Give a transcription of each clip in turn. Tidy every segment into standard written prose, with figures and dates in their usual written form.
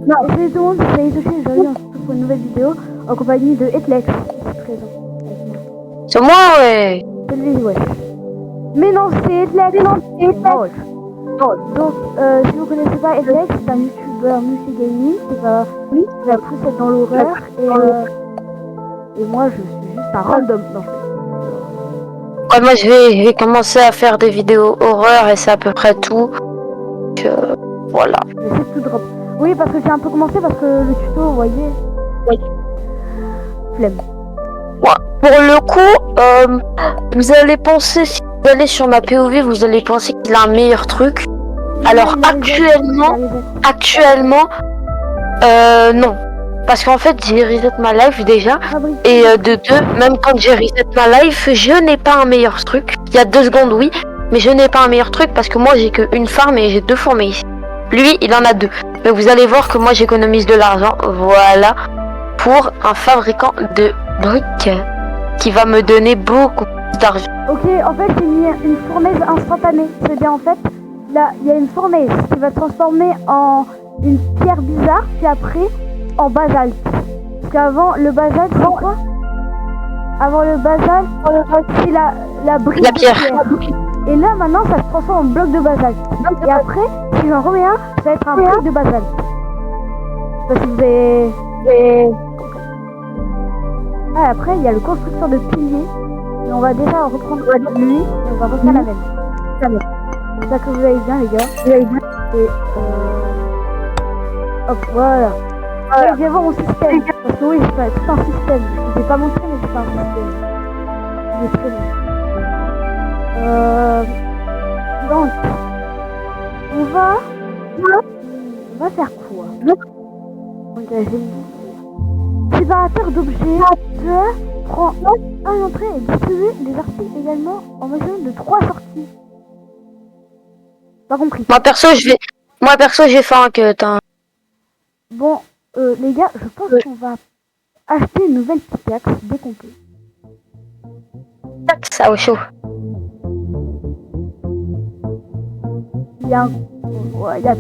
Non, salut tout le monde, c'est Itoshi, aujourd'hui on se retrouve pour une nouvelle vidéo en compagnie de Etlex, qui est présent avec moi. C'est moi, ouais. C'est lui, ouais. Mais non, c'est Etlex, non, c'est Etlex. Donc, si vous connaissez pas Etlex, c'est un youtubeur multigaming qui va plus être dans l'horreur et moi je suis juste un random. Non, Ouais, moi, je vais commencer à faire des vidéos horreur et c'est à peu près tout. Donc, voilà. j'essaie de tout drop. Oui, parce que j'ai un peu commencé parce que le tuto, vous voyez. Oui. Flemme. Ouais. Pour le coup, vous allez penser, si vous allez sur ma POV, vous allez penser qu'il a un meilleur truc. Alors, actuellement, non. Parce qu'en fait, j'ai reset ma life déjà. Et de deux, même quand j'ai reset ma life, je n'ai pas un meilleur truc. Il y a 2 secondes, oui. Mais je n'ai pas un meilleur truc parce que moi, j'ai qu'une farm et j'ai 2 fourmis ici. Lui, il en a 2. Mais vous allez voir que moi, j'économise de l'argent. Voilà. Pour un fabricant de briques qui va me donner beaucoup d'argent. Ok, en fait, j'ai mis une fournaise instantanée. C'est-à-dire, en fait, là, il y a une fournaise qui va se transformer en une pierre bizarre, puis après, en basalte. Parce qu'avant, le basalte, c'est quoi? Avant le basalte, c'est la brique. La pierre. Et là, maintenant, ça se transforme en bloc de basalte. Et après, si j'en remets un, ça va être un bloc de basalte. Parce que vous avez... Ah, après, il y a le constructeur de piliers. Et on va déjà reprendre lui et on va refaire la même. J'espère que vous allez bien, les gars. Et hop, voilà. Je vais voir mon système. Parce que oui, c'est tout un système. Je ne l'ai pas montré, mais c'est un système. Il est très bien. Donc, on va faire quoi? Séparateur d'objets. Prends un entrée et distribue les articles également en maximum de 3 sorties. Pas compris. Moi perso, j'ai fait un cut. Hein. Bon, les gars, je pense qu'on va acheter une nouvelle pickaxe dès qu'on peut. Ça au chaud. Il y a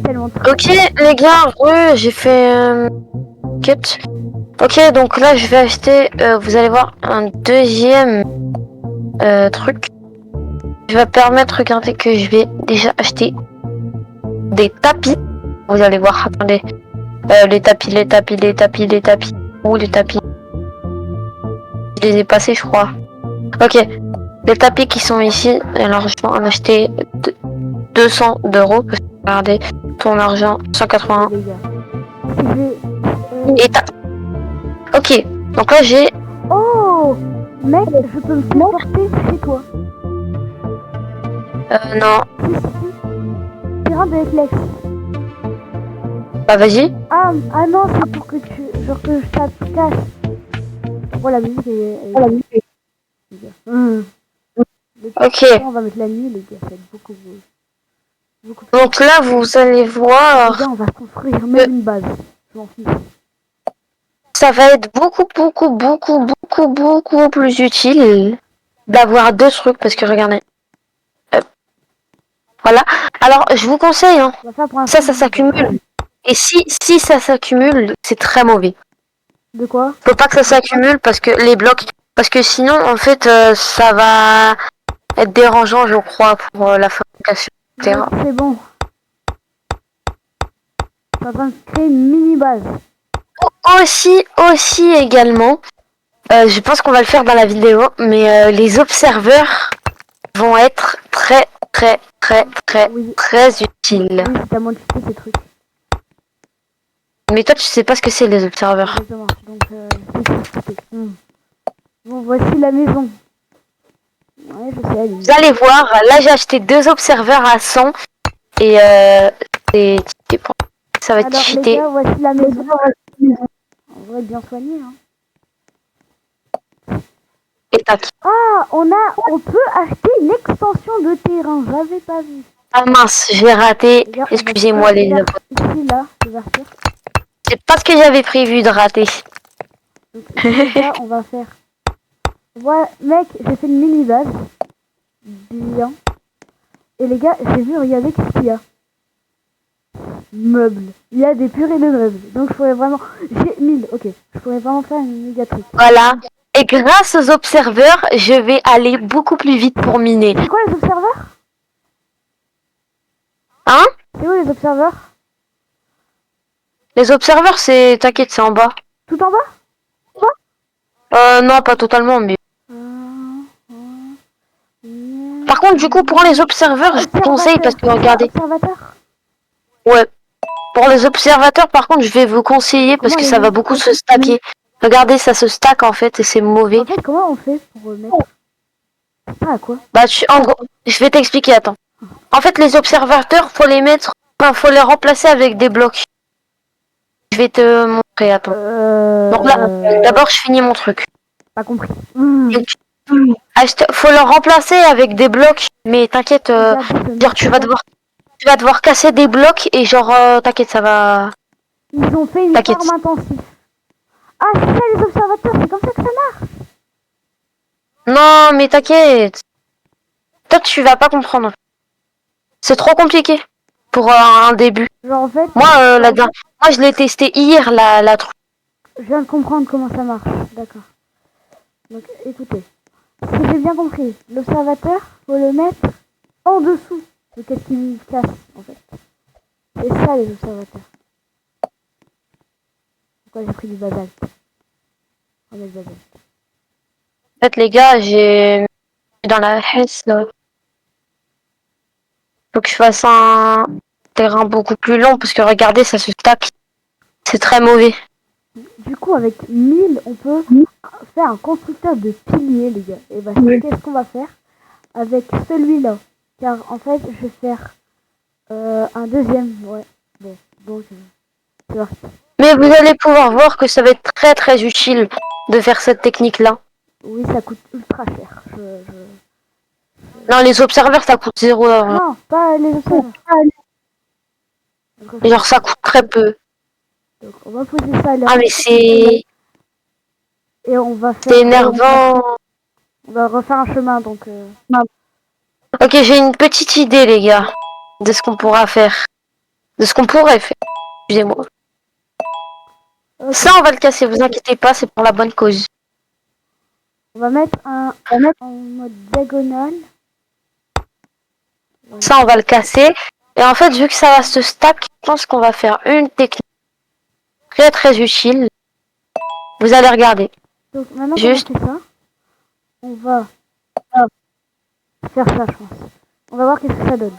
tellement de trucs. Ok les gars, j'ai fait cut. Ok, donc là je vais acheter, vous allez voir, un deuxième truc. Je vais permettre, regardez que je vais déjà acheter des tapis. Vous allez voir, attendez. Les tapis. Où les tapis? Je les ai passés, je crois. Ok, les tapis qui sont ici, alors je vais en acheter 200 €. Parce que regardez, ton argent, 181. Et ok, donc là j'ai... Oh, mec, je peux me téléporter chez toi. Non. Terrain de Etlex. Bah vas-y. Ah non, c'est pour que tu... Genre que je casse. Oh, la musique est... Ok. On va mettre la nuit, les gars, ça va être beaucoup. Donc là, vous allez voir... Les gars, on va construire même une base. Je m'en fiche. Ça va être beaucoup plus utile d'avoir 2 trucs parce que regardez. Voilà. Alors, je vous conseille, hein. Ça s'accumule. Et si ça s'accumule, c'est très mauvais. De quoi? Faut pas que ça s'accumule parce que les blocs... Parce que sinon, en fait, ça va être dérangeant, je crois, pour la fabrication. C'est bon. On va créer une mini-base. Aussi également, je pense qu'on va le faire dans la vidéo, mais les observeurs vont être très utiles. Oui, c'est à moi de citer ces trucs. Mais toi, tu sais pas ce que c'est les observeurs. Exactement. Donc, bon, voici la maison. Ouais, je sais. Vous allez voir, là j'ai acheté 2 observeurs à 100 et ça va être cheaté. Les gars, voici la maison. On va être bien soigné, hein. Et tac. Ah, on peut acheter une extension de terrain. J'avais pas vu. Ah mince, j'ai raté. Excusez-moi les gars. Ici, là, l'ouverture. C'est pas ce que j'avais prévu de rater. Donc, là, on va faire. Voilà, mec, j'ai fait une mini base. Bien. Et les gars, j'ai vu, regardez qu'est-ce qu'il y a. meubles. Il y a des purées de meubles. Donc je pourrais vraiment... J'ai 1000, ok. Je pourrais vraiment faire une méga truc. Voilà. Et grâce aux observeurs, je vais aller beaucoup plus vite pour miner. C'est quoi les observeurs? Hein? C'est où les observeurs? Les observeurs, c'est... T'inquiète, c'est en bas. Tout en bas? Non, pas totalement, mais... Par contre, du coup, pour les observeurs, je vous conseille parce que regardez... Observateur? Ouais. Pour les observateurs, par contre, je vais vous conseiller parce que ça va beaucoup se stacker. Regardez, ça se stack en fait et c'est mauvais. En fait, comment on fait pour mettre... Ah, quoi? Bah, en gros, je vais t'expliquer, attends. En fait, les observateurs, faut les mettre... Enfin, faut les remplacer avec des blocs. Je vais te montrer, attends. Donc là, d'abord, je finis mon truc. Pas compris. Faut le remplacer avec des blocs, mais t'inquiète, genre tu vas devoir casser des blocs et genre t'inquiète, ça va. Ils ont fait une farm intensive. Ah, c'est ça les observateurs, c'est comme ça que ça marche. Non, mais t'inquiète. Toi, tu vas pas comprendre. C'est trop compliqué pour un début. Genre en fait. Moi, moi, je l'ai testé hier, la truc. Je viens de comprendre comment ça marche. D'accord. Donc, écoutez. Si j'ai bien compris, l'observateur, faut le mettre en dessous de qu'est-ce qu'il casse, en fait. C'est ça, les observateurs. Pourquoi j'ai pris du basalte? On met le basalte. En fait, les gars, j'ai... Dans la hesse, là. Faut que je fasse un terrain beaucoup plus long, parce que regardez, ça se stack. C'est très mauvais. Du coup, avec 1000, on peut faire un constructeur de piliers, les gars. Et bah, qu'est-ce qu'on va faire avec celui-là? Car en fait, je vais faire un deuxième. Ouais. Bon, donc, c'est parti. Mais vous allez pouvoir voir que ça va être très très utile de faire cette technique-là. Oui, ça coûte ultra cher. Non, les observeurs, ça coûte 0 €. Non, pas les observeurs. Genre, ça coûte très peu. Donc, on va poser ça là. Ah, mais c'est... Et on va faire... C'est énervant. On va refaire un chemin, donc... Ok, j'ai une petite idée, les gars, de ce qu'on pourra faire. De ce qu'on pourrait faire. Excusez-moi. Okay. Ça, on va le casser, vous inquiétez pas, c'est pour la bonne cause. On va mettre en mode diagonale. Voilà. Ça, on va le casser. Et en fait, vu que ça va se stack, je pense qu'on va faire une technique très très utile. Vous allez regarder. Donc maintenant juste qu'on a fait ça, on va faire ça, je pense. On va voir qu'est-ce que ça donne.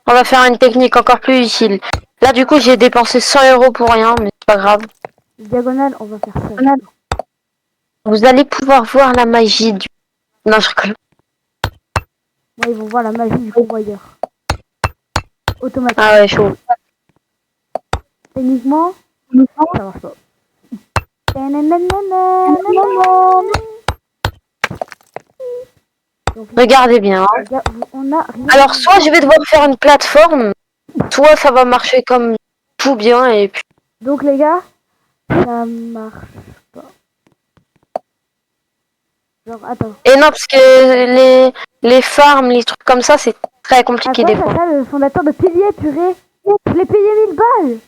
On va faire une technique encore plus utile. Là, du coup, j'ai dépensé 100 € pour rien, mais c'est pas grave. Diagonale, on va faire ça. Vous allez pouvoir voir la magie du... Non, je rigole. Moi, ils vont voir la magie du convoyeur. Automatique. Ah ouais, chaud. Techniquement, ça marche pas. Donc, regardez bien. On a rien. Alors, soit je vais devoir faire une plateforme, soit ça va marcher comme tout bien et puis... Donc, les gars, ça marche pas. Genre, attends. Et non, parce que les farms, les trucs comme ça, c'est très compliqué des fois. Ça, le fondateur de pilier, purée. Je l'ai payé 1000 balles.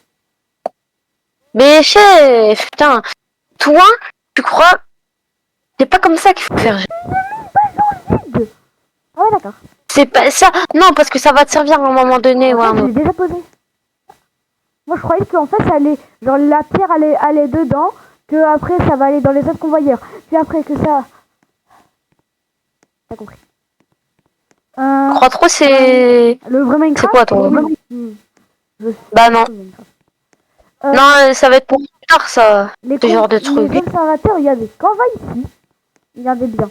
Mais chef, putain, toi, tu crois... C'est pas comme ça qu'il faut faire. Ah ouais, d'accord. C'est pas ça. Non, parce que ça va te servir à un moment donné. Ouais, je l'ai déjà posé. Moi, je croyais qu'en fait, ça allait... Genre, la pierre allait dedans, que après, ça va aller dans les autres convoyeurs. Puis après, que ça... T'as compris. Je crois trop c'est... Le vrai Minecraft. C'est quoi, toi? Bah non. Non, ça va être pour plus tard, ça. Ce genre de truc. Les observateurs, regardez, quand on va ici, regardez bien.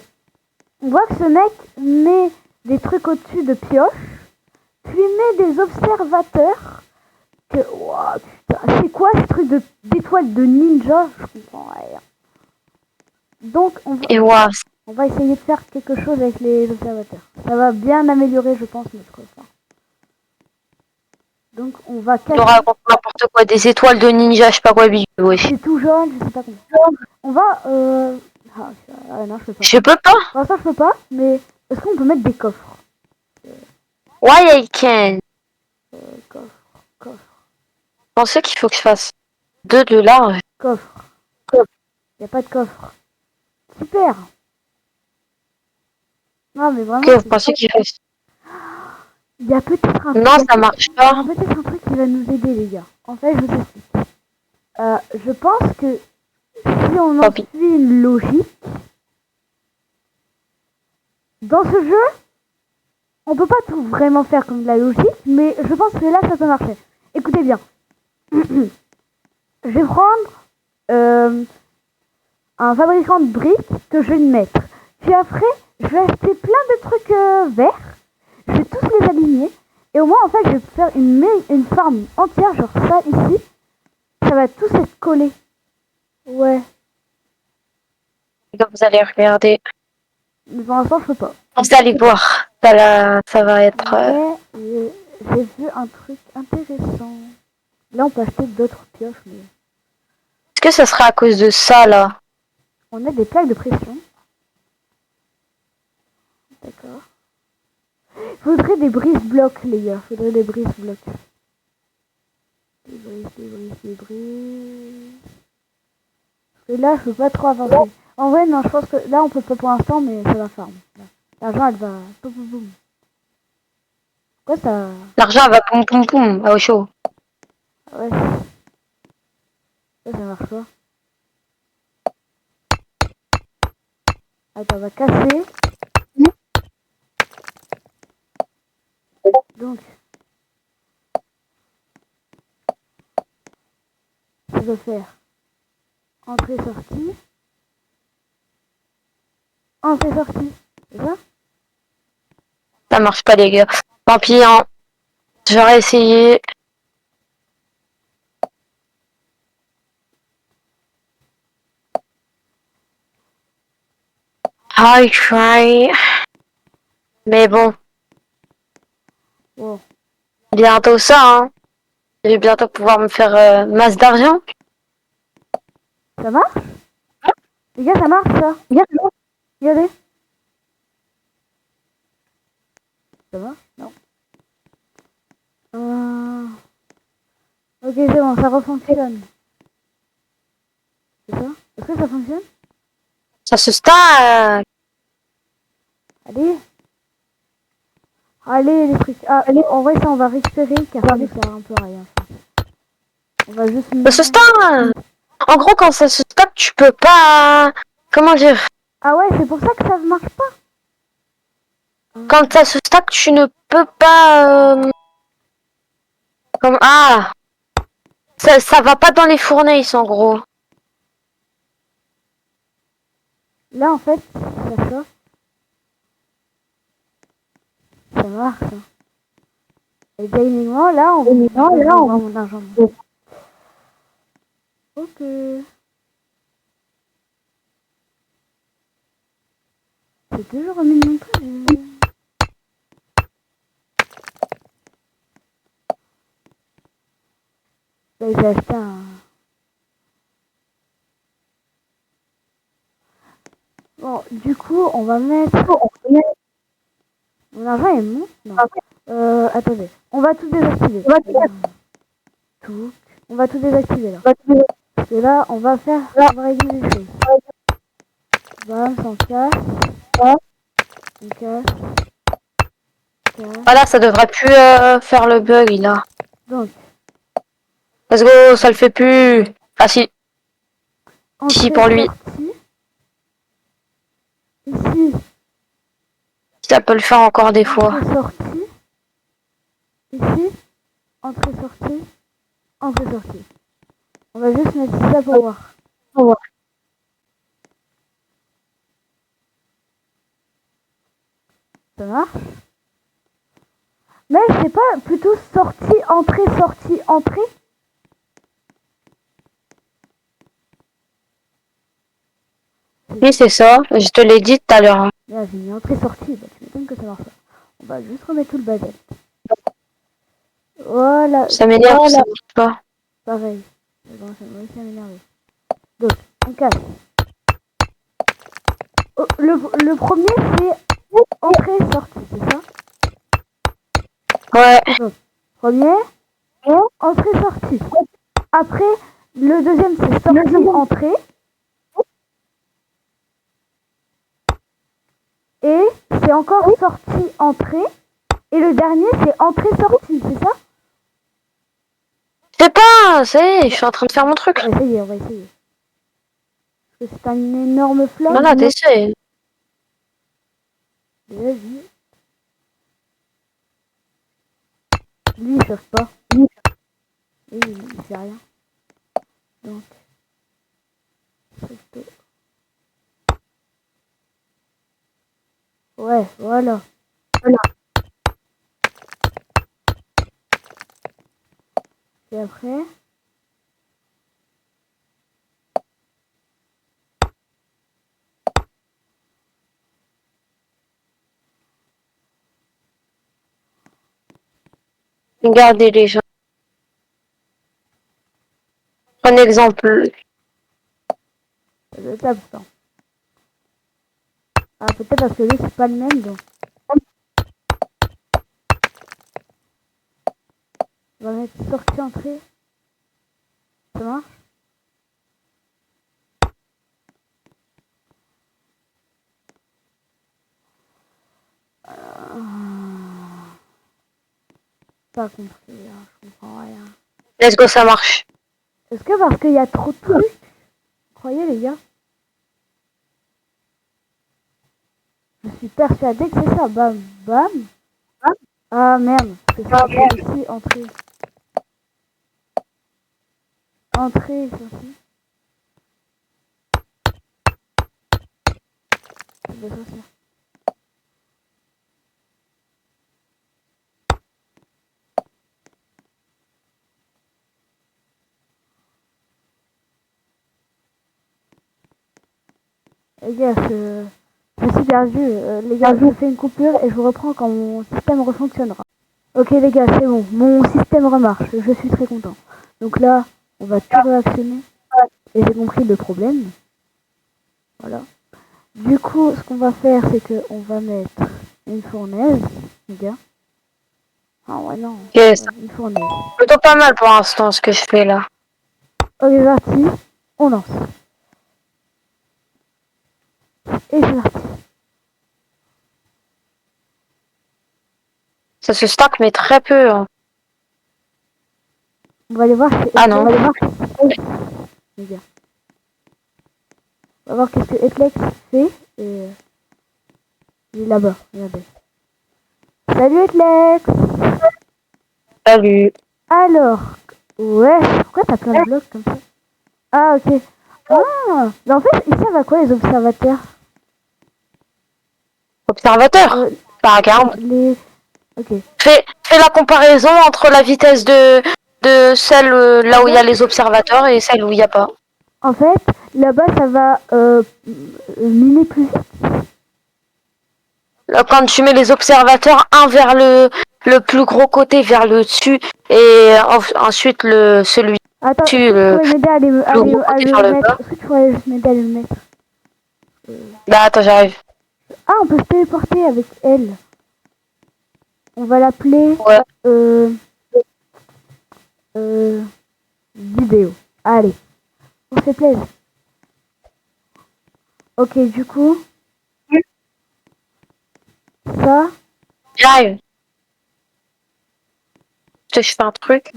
On voit que ce mec met des trucs au-dessus de pioches, puis met des observateurs. Que, wow, putain, c'est quoi ce truc d'étoile de ninja? Je comprends rien. Donc, on va essayer de faire quelque chose avec les observateurs. Ça va bien améliorer, je pense, notre fin. Donc, on va casser... On raconte n'importe quoi, des étoiles de ninja, je sais pas quoi, ouais. C'est tout jaune, je sais pas comment. On va, non, je peux pas. Je peux pas. Pour l'instant, je peux pas, mais est-ce qu'on peut mettre des coffres? Why I can? Coffre. pensez qu'il faut que je fasse 2 de large. Coffre. Y a pas de coffre. Super. Non, mais vraiment. Que vous pensez qu'il faut... Il y a peut-être un Non, ça marche Il y a pas. peut-être un truc qui va nous aider, les gars. En fait, je vous explique. Je pense que si on en Tant pis. suit une logique, dans ce jeu, on peut pas tout vraiment faire comme de la logique, mais je pense que là, ça peut marcher. Écoutez bien. Je vais prendre un fabricant de briques que je vais mettre. Puis après, je vais acheter plein de trucs verts. Je vais tous les aligner. Et au moins, en fait, je vais faire une farm entière, genre ça ici. Ça va tous être collé. Ouais. Donc, vous allez regarder. Mais pour l'instant, je peux pas. Vous allez voir. Ça va être... Mais j'ai vu un truc intéressant. Là, on peut acheter d'autres pioches, mais Est-ce que ça sera à cause de ça, là? on a des plaques de pression. D'accord. Faudrait des brise-blocs, les gars. Faudrait des brise-blocs. Des brises. Parce que là, je peux pas trop avancer. En vrai, non, je pense que là, on peut pas pour l'instant, mais ça va farm. L'argent, elle va... Boum, boum, boum. Pourquoi ça... L'argent va poum poum poum, au chaud. Ouais. Ça marche pas. Attends, on va casser. Donc, ça doit faire entrée-sortie. Entrée-sortie. C'est ça? Ça marche pas, les gars. Tant pis, hein. Je vais réessayer. I try. Mais bon, Wow. bientôt ça, hein. Je vais bientôt pouvoir me faire masse d'argent. Ça marche? Les gars, ça marche ça? Regardez. Ça marche? Non. Ok, c'est bon, ça refonctionne. C'est ça? Est-ce que ça fonctionne? Ça se stack. Allez. Allez, les trucs. Ah, allez, en vrai, ça, on va récupérer car ça ne sert un peu à rien. On va juste... Ça se stack. En gros, quand ça se stack, tu peux pas... Comment dire? Ah ouais, c'est pour ça que ça ne marche pas. Quand ça se stack, tu ne peux pas... Comme... Ah, ça va pas dans les fournaises, en gros. Là, en fait, ça chauffe. Ça marche. Hein. Et techniquement, là, on va mon argent. Ok. C'est toujours remis de mon truc. Là, j'ai acheté un... Bon, du coup, on va mettre... Mon argent est bon? Non. Attendez. On va tout désactiver. Tout. On va tout désactiver, là. Parce que là, on va faire... On va régler les choses. Bam, on casse. On casse. Voilà, ça devrait plus faire le bug, là. Donc... Let's go, ça le fait plus. Ah si. Entrée, pour lui. sortie. Ici. Ça peut le faire encore des fois. Entrée, sortie. Ici. Entrée, sortie. Entrée, sortie. On va juste mettre ça pour voir. Ça marche? Mais c'est pas plutôt sortie, entrée, sortie, entrée? Oui, c'est ça. Je te l'ai dit tout à l'heure. Là, j'ai mis entrée, sortie. Bah, tu m'étonnes que ça marche pas. On va juste remettre tout le bazar. Voilà. Ça m'énerve, ça marche pas. Pareil. Bon, ça va aussi m'énerver. Donc, on casse. Oh, le premier, c'est entrée, sortie, c'est ça? Ouais. Donc, premier, entrée-sortie. Après, le deuxième, c'est sortie-entrée. Et c'est encore sortie-entrée. Et le dernier, c'est entrée-sortie, c'est ça? Je sais pas, ça y est, je suis en train de faire mon truc. On va essayer, on va essayer. Parce que c'est un énorme flop. Voilà, t'essayes. Vas-y. Lui, il chauffe pas. Et il fait rien. Donc. Ouais, voilà. Et après. Regardez les gens. Un exemple. Le table, pourtant. Ah, peut-être parce que lui, c'est pas le même, donc. On va mettre sortie, entrée. Ça marche? Pas compris, hein, je comprends rien. Let's go, ça marche. Est-ce que parce qu'il y a trop de trucs? Croyez les gars? Je suis persuadée que c'est ça. Bam, bam. Ah merde, c'est ça. Ici, entrée. Entrée, sortie. Ça doit sortir. Les gars, je suis perdu. Les gars, je fais une coupure et je vous reprends quand mon système refonctionnera. Ok les gars, c'est bon. Mon système remarche. Je suis très content. Donc là, on va tout réactionner. Et j'ai compris le problème. Voilà. Du coup, ce qu'on va faire, c'est que on va mettre une fournaise, les gars. Ah ouais, non. Yes. Une fournaise. Plutôt pas mal pour l'instant ce que je fais là. Ok, c'est parti. On lance. Et c'est parti. Ça se stack mais très peu. Hein. On va aller voir. Ah non. On va aller voir. Les gars. On va voir qu'est-ce que Etlex fait. Et il est là-bas. Regardez. Salut Etlex. Salut. Alors. Ouais. Pourquoi t'as plein de blocs comme ça? Ah ok. Ah. Mais en fait, ils servent à quoi les observateurs? Observateur. Par exemple. Les. Ok. Fais la comparaison entre la vitesse de celle là où il y a les observateurs et celle où il n'y a pas. En fait, là-bas, ça va miner plus vite. Quand tu mets les observateurs, un vers le plus gros côté, vers le dessus, et ensuite celui Attends, dessus, tu pourrais m'aider à le gros à côté le vers le mettre? bas. Est-ce que tu pourrais juste m'aider à le mettre? Bah attends, j'arrive. Ah, on peut se téléporter avec elle. On va l'appeler Ouais. vidéo. Allez, on fait plaisir. Ok, du coup, ça, J'arrive. Je fais un truc.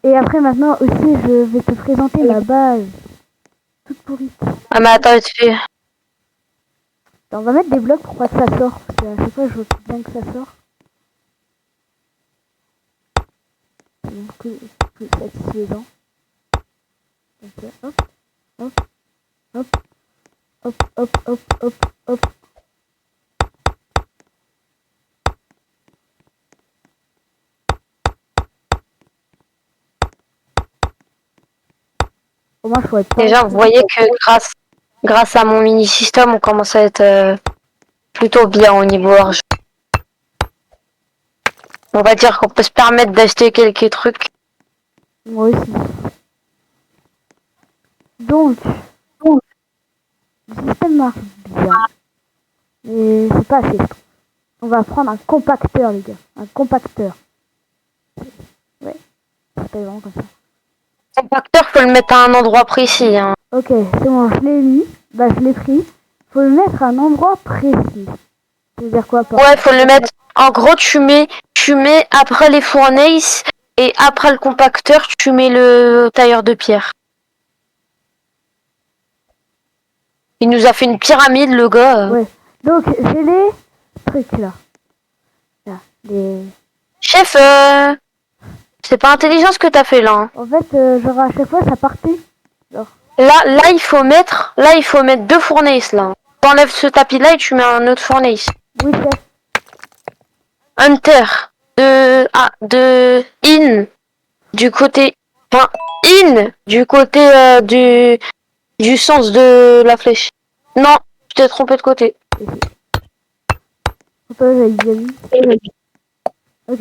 et après maintenant aussi, je vais te présenter la base. Toute pourrie. Ah mais attends, tu fais. On va mettre des blocs pour pas que ça sorte. Parce qu'à chaque fois, je veux bien que ça sorte. C'est plus satisfaisant. Donc, hop, hop, hop, hop, hop, hop, hop, hop. Au moins, je pourrais pas. Déjà, vous voyez que grâce à mon mini-système, on commence à être plutôt bien au niveau argent. On va dire qu'on peut se permettre d'acheter quelques trucs. Moi aussi. Donc, le système marche bien. Mais c'est pas assez. On va prendre un compacteur, les gars. Un compacteur. Ouais. taille vraiment comme ça. Le compacteur, faut le mettre à un endroit précis. Hein. Ok, c'est bon, je l'ai mis. Bah, je l'ai pris. Faut le mettre à un endroit précis. Ça veut dire quoi, pas? Ouais, faut le mettre. En gros, tu mets après les fournaises et après le compacteur, tu mets le tailleur de pierre. Il nous a fait une pyramide, le gars. Ouais. Donc, j'ai les trucs là. Là, les... Chef, c'est pas intelligent ce que t'as fait là. Hein. En fait, genre à chaque fois, ça partait. Genre. Là, il faut mettre 2 fournaises là. T'enlèves ce tapis là et tu mets un autre fournaise. Oui, chef. Hunter de in du côté du côté du sens de la flèche. Non, je t'ai trompé de côté. Pourquoi j'avais déjà vu? Ok.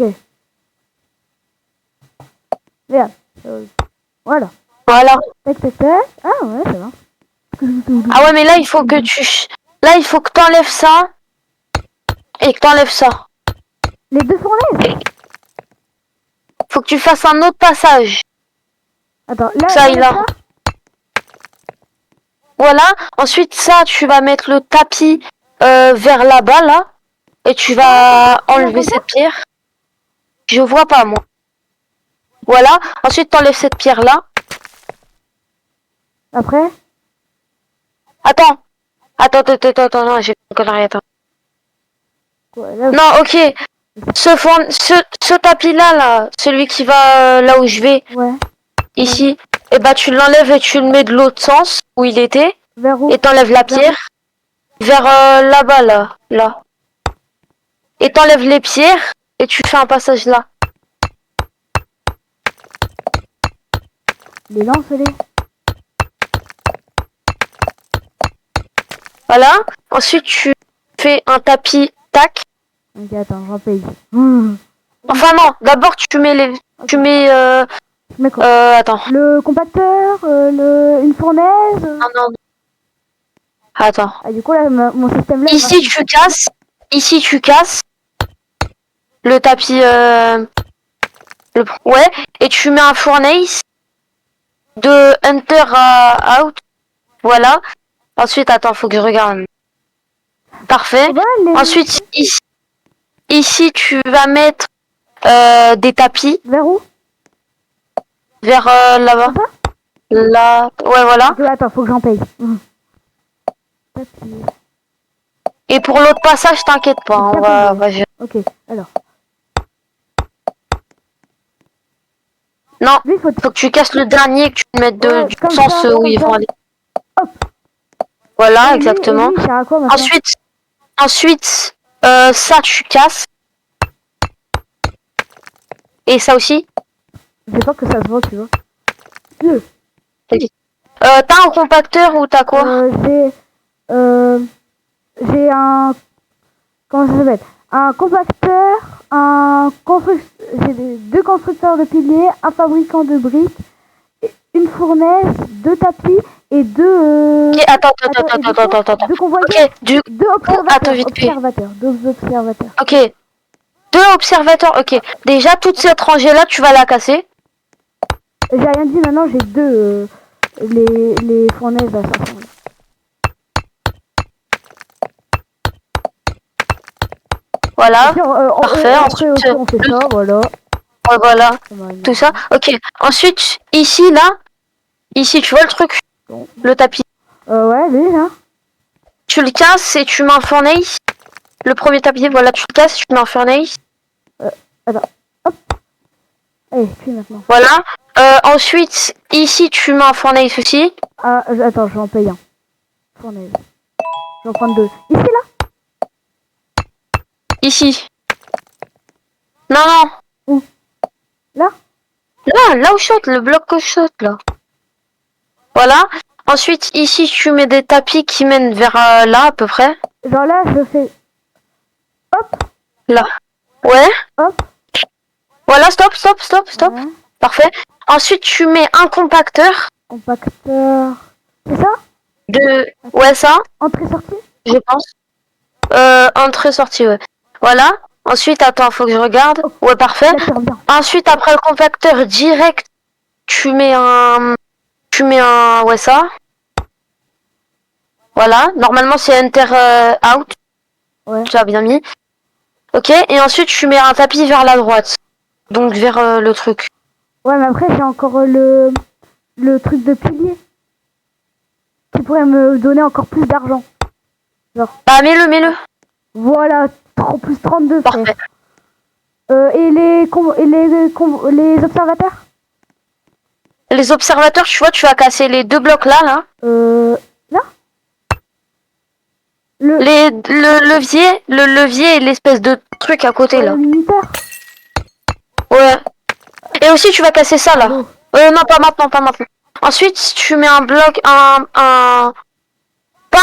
Regarde. Voilà. Voilà. Tac, tac, tac. Ah ouais, ça va. Ah ouais, mais là il faut que t'enlèves ça et que t'enlèves ça. Les deux fournaises. Faut que tu fasses un autre passage. Attends, là, Ça, il a. ça. Voilà. Ensuite, ça, tu vas mettre le tapis vers là-bas, là. Et tu vas enlever cette pierre. Je vois pas, moi. Voilà. Ensuite, t'enlèves cette pierre-là. Après. Attends, non, j'ai une connerie, attends. Quoi, là, Non, ok. Ce tapis-là, là, celui qui va là où je vais, ouais. ici, et bah tu l'enlèves et tu le mets de l'autre sens, où il était. Vers où? Et t'enlèves la pierre vers là-bas, là. Et t'enlèves les pierres et tu fais un passage là. Les lance-les. Voilà. Ensuite, tu fais un tapis, tac. Ok, attends, j'en paye. Enfin non, d'abord tu mets les... Tu mets... Mais quoi? attends. Le compacteur, une fournaise. Non. Attends. Ah, du coup, là, mon système là. Ici tu casses le tapis... Ouais, et tu mets un fournaise de Hunter à Out. Voilà. Ensuite, attends, faut que je regarde. Parfait. Ensuite, ici, tu vas mettre des tapis. Vers où? Vers là-bas. Là. Ouais, voilà. Ok, attends, faut que j'en paye. Tapis. Et pour l'autre passage, t'inquiète pas. On va gérer. Ok, alors. Non, Lui, faut que tu casses le dernier et que tu le mettes du sens où ils vont aller. Hop. Voilà, exactement. Lui, il sert à quoi, maintenant? Ensuite, ça tu casses. Et ça aussi. Je sais pas que ça se voit, tu vois. T'as un compacteur ou t'as quoi? J'ai un... Comment ça s'appelle? Un compacteur, j'ai deux constructeurs de piliers, un fabricant de briques, une fournaise, deux tapis et deux... Ok, attends. Deux convoyeurs, Ok, deux observateurs. attends, vite fait. Deux observateurs. Ok, 2 observateurs. Ok, déjà toute cette rangée là, tu vas la casser. J'ai rien dit, maintenant j'ai deux les fournaises à 500. Voilà. Parfait. Ensuite, on fait ça, voilà. Ouais, voilà. Tout ça. Ok. Ensuite, ici, tu vois le truc, le tapis. Ouais, lui, là. Tu le casses et tu mets un fournaise. Le premier tapis, voilà, tu le casses, tu mets un fournaise. Attends. Hop. Allez, puis maintenant. Voilà. Ensuite, ici, tu mets un fournaise aussi. Ah, attends, je vais en payer un. Fournaise. Je vais en prendre deux. Ici, là? Ici. Non. Où? Là? Là où je saute, le bloc que je saute, là. Voilà. Ensuite, ici, tu mets des tapis qui mènent vers là, à peu près. Genre là, je fais... Hop. Là. Ouais. Hop. Voilà, stop. Ouais. Parfait. Ensuite, tu mets un compacteur. Compacteur... C'est ça? Ouais, ça, Entrée-sortie? je pense. Entrée-sortie, ouais. Voilà. Ensuite, attends, faut que je regarde. Ouais, parfait. Là, c'est bien. Ensuite, après le compacteur direct, tu mets un... Ouais, ça. Voilà. Normalement, c'est enter out. Ouais. Tu as bien mis. Ok. Et ensuite, tu mets un tapis vers la droite. Donc, vers le truc. Ouais, mais après, j'ai encore le truc de pilier. Qui pourrait me donner encore plus d'argent. Bah, mets-le. Voilà, plus 32, frère. Parfait. Et les observateurs Les observateurs, tu vois, tu vas casser les 2 blocs là. Là Le levier et l'espèce de truc à côté là. Le minuteur. Ouais. Et aussi, tu vas casser ça là. Allô. Non, pas maintenant. Ensuite, tu mets un bloc, pas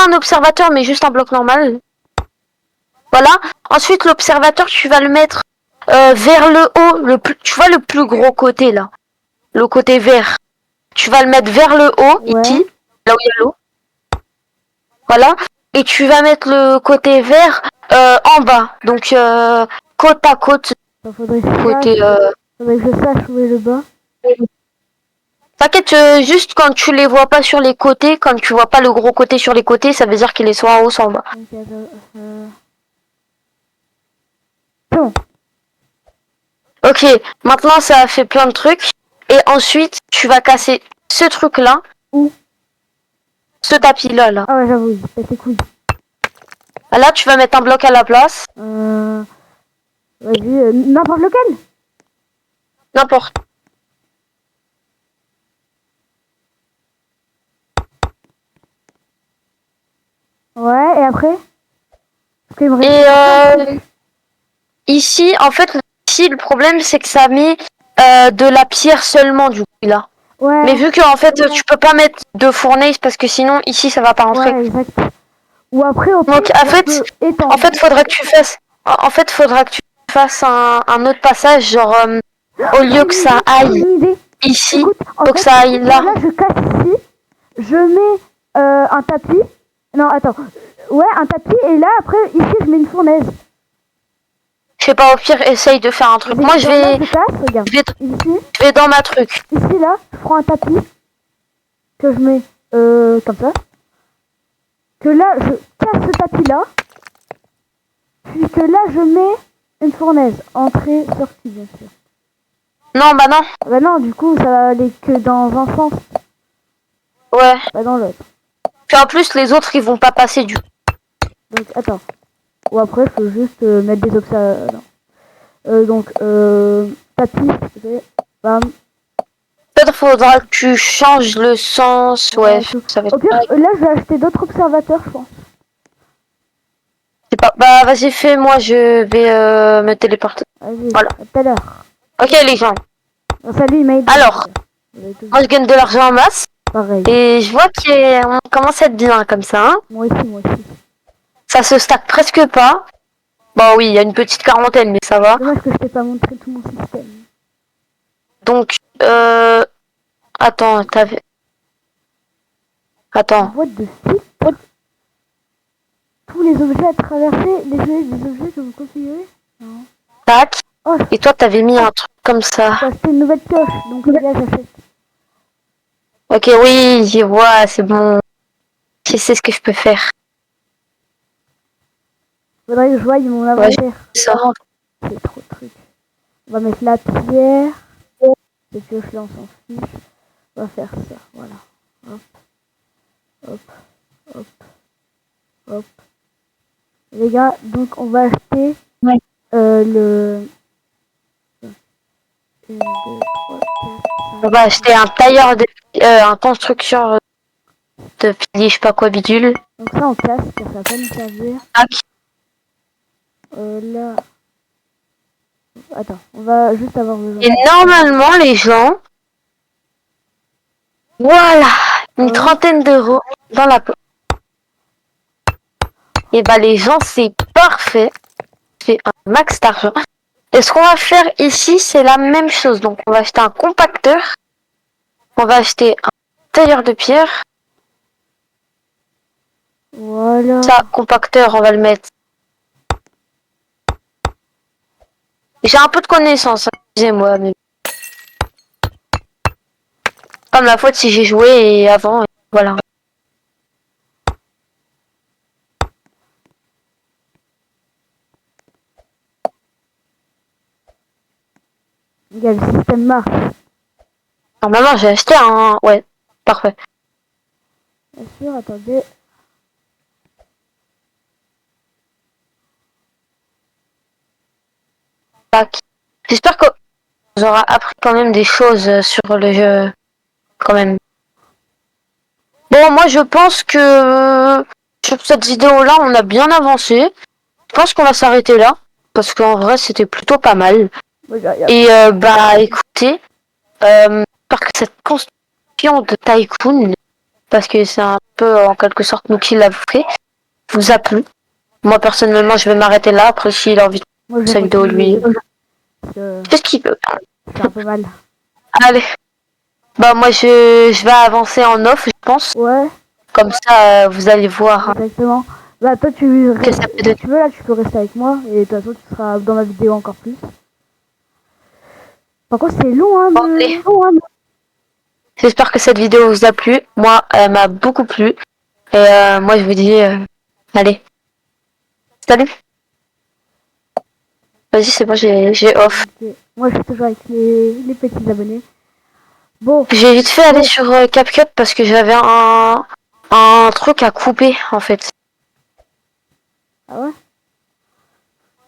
un observateur, mais juste un bloc normal. Voilà. Ensuite, l'observateur, tu vas le mettre vers le haut, tu vois le plus gros côté là, le côté vert. Tu vas le mettre vers le haut, Ouais. ici, là où il y a l'eau. Voilà. Et tu vas mettre le côté vert en bas, donc côte à côte. Faudrait Côté. que je sache où est le bas. T'inquiète, juste quand tu les vois pas sur les côtés, quand tu vois pas le gros côté sur les côtés, ça veut dire qu'il est soit en haut, soit en bas. Ok, bon. Ok, maintenant ça a fait plein de trucs. Et ensuite, tu vas casser ce truc-là. Où? Ce tapis-là, là. Ah ouais, j'avoue, il pète les couilles. Là, tu vas mettre un bloc à la place. Vas-y, n'importe lequel. N'importe. Ouais, et après Et ici, en fait, ici, le problème, c'est que ça met de la pierre seulement, du coup, là. Ouais. Mais vu que, en fait, tu peux pas mettre de fournaise parce que sinon, ici, ça va pas rentrer. Ouais, exact. Ou après, Donc, en fait, faudra que tu fasses... En fait, faudra que tu fasses un autre passage, genre, au lieu que ça aille ici, écoute, faut que ça aille là. Là, je casse ici, je mets un tapis. Non, attends. Ouais, un tapis, et là, après, ici, je mets une fournaise. Je sais pas, au pire, essaye de faire un truc. Moi, je vais... Je casse, regarde. Ici. Ici. Je vais dans ma truc. Ici, là, je prends un tapis que je mets comme ça. Que là, je casse ce tapis-là. Puis que là, je mets une fournaise. Entrée, sortie, bien sûr. Non, bah non. Bah non, du coup, ça va aller que dans un sens. Ouais. Pas dans l'autre. Puis en plus, les autres, ils vont pas passer du... Donc, attends. Ou après, il faut juste mettre des observateurs. Donc, tapis, bam. Peut-être faudra que tu changes le sens. Ouais, ça va être... Au pire, là, je vais acheter d'autres observateurs, je pense. C'est pas... Bah, vas-y, fais, moi, je vais me téléporter. Vas-y, voilà. à tout à l'heure. Ok, les gens. Bon, salut, Maïd. Alors, moi, je gagne de l'argent en masse. Pareil. Et je vois qu'on commence à être bien comme ça. Hein. Moi aussi. Ça se stack presque pas. Bon, oui, il y a une petite quarantaine, mais ça va. Dommage que je t'ai pas montré tout mon système. Donc, attends, t'avais... Attends. Boîte de site. Tous les objets à traverser, les objets que vous configurez. Non. Tac. Oh, et toi, t'avais mis un truc comme ça. C'était une nouvelle pioche, donc là, j'achète. Ok, oui, j'y vois, c'est bon. Je sais ce que je peux faire. Faudrait que je voie mon inventaire. Ouais, ça. C'est trop de trucs. On va mettre la pierre. Ces pioches-là, on s'en fiche. On va faire ça, voilà. Hop. Les gars, donc on va acheter le... 1, 2, 3, 4, 5... On va acheter un tailleur de... un constructeur de piliers, je sais pas quoi, bidule. Donc ça, on casse, car ça va pas nous servir. Tac. Là... Attends, on va juste avoir besoin... Et normalement, les gens... Voilà, une trentaine d'euros dans la poche. Et bah les gens, c'est parfait. C'est un max d'argent. Et ce qu'on va faire ici, c'est la même chose. Donc on va acheter un compacteur. On va acheter un tailleur de pierre. Voilà. Ça, compacteur, on va le mettre J'ai un peu de connaissances, hein, excusez-moi. Mais... Pas ma faute si j'ai joué et avant, et voilà. Il y a le système marche. Normalement, j'ai acheté un... Ouais, parfait. Bien sûr, attendez. Tac. J'espère que vous aura appris quand même des choses sur le jeu. Quand même. Bon, moi, je pense que sur cette vidéo-là, on a bien avancé. Je pense qu'on va s'arrêter là. Parce qu'en vrai, c'était plutôt pas mal. Et bah, écoutez, j'espère que cette construction de Tycoon, parce que c'est un peu en quelque sorte nous qui l'avons fait, vous a plu. Moi, personnellement, je vais m'arrêter là. Après, s'il a envie Moi, de je sa vidéo, lui, c'est qu'est-ce qu'il veut. un peu mal. Allez. Bah, moi, je vais avancer en off, je pense. Ouais, Comme ça, vous allez voir exactement. Bah, toi, tu que ça restes, peut si donner. tu veux, là, tu peux rester avec moi. Et de toute façon, tu seras dans ma vidéo encore plus. Par contre, c'est long, hein, Allez. J'espère que cette vidéo vous a plu. Moi, elle m'a beaucoup plu. Et moi, je vous dis, allez, salut. Vas-y, c'est bon, j'ai off. Ok. Moi, je suis toujours avec les petits abonnés. Bon, J'ai vite fait aller sur CapCut parce que j'avais un truc à couper, en fait. ah ouais.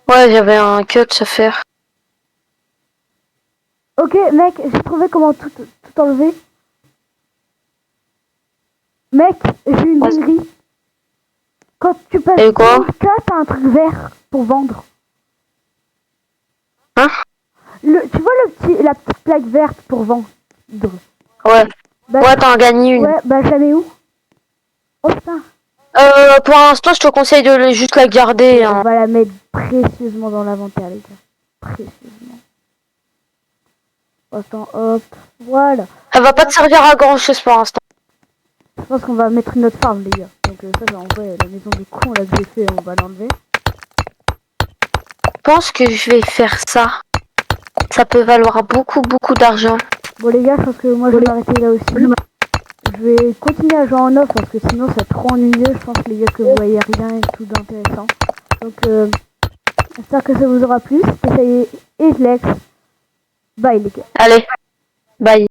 Ouais, j'avais un cut à faire. Ok, mec, j'ai trouvé comment tout enlever. Mec, j'ai une Ouais. dinguerie. Quand tu passes Et quoi? dans le cas, t'as un truc vert pour vendre. Hein? Tu vois la petite plaque verte pour vendre. Ouais. Bah, Ouais, t'en gagnes une. ouais, bah je la mets où? Oh putain. Pour l'instant, je te conseille de juste la garder. On Hein. va la mettre précieusement dans l'inventaire, les gars. Précieusement. Attends, hop. Voilà. Elle va pas te servir à grand chose pour l'instant. Je pense qu'on va mettre notre farm, les gars. Donc ça, en vrai, la maison de con là que j'ai fait, on va l'enlever. Je pense que je vais faire ça. Ça peut valoir beaucoup, beaucoup d'argent. Bon les gars, je pense que moi je vais m'arrêter là aussi. Je vais continuer à jouer en off parce que sinon ça va être trop ennuyeux. Je pense les gars que vous voyez rien et tout d'intéressant. Donc j'espère que ça vous aura plu. C'était ça y est, et Lex. Bye les gars. Allez, bye.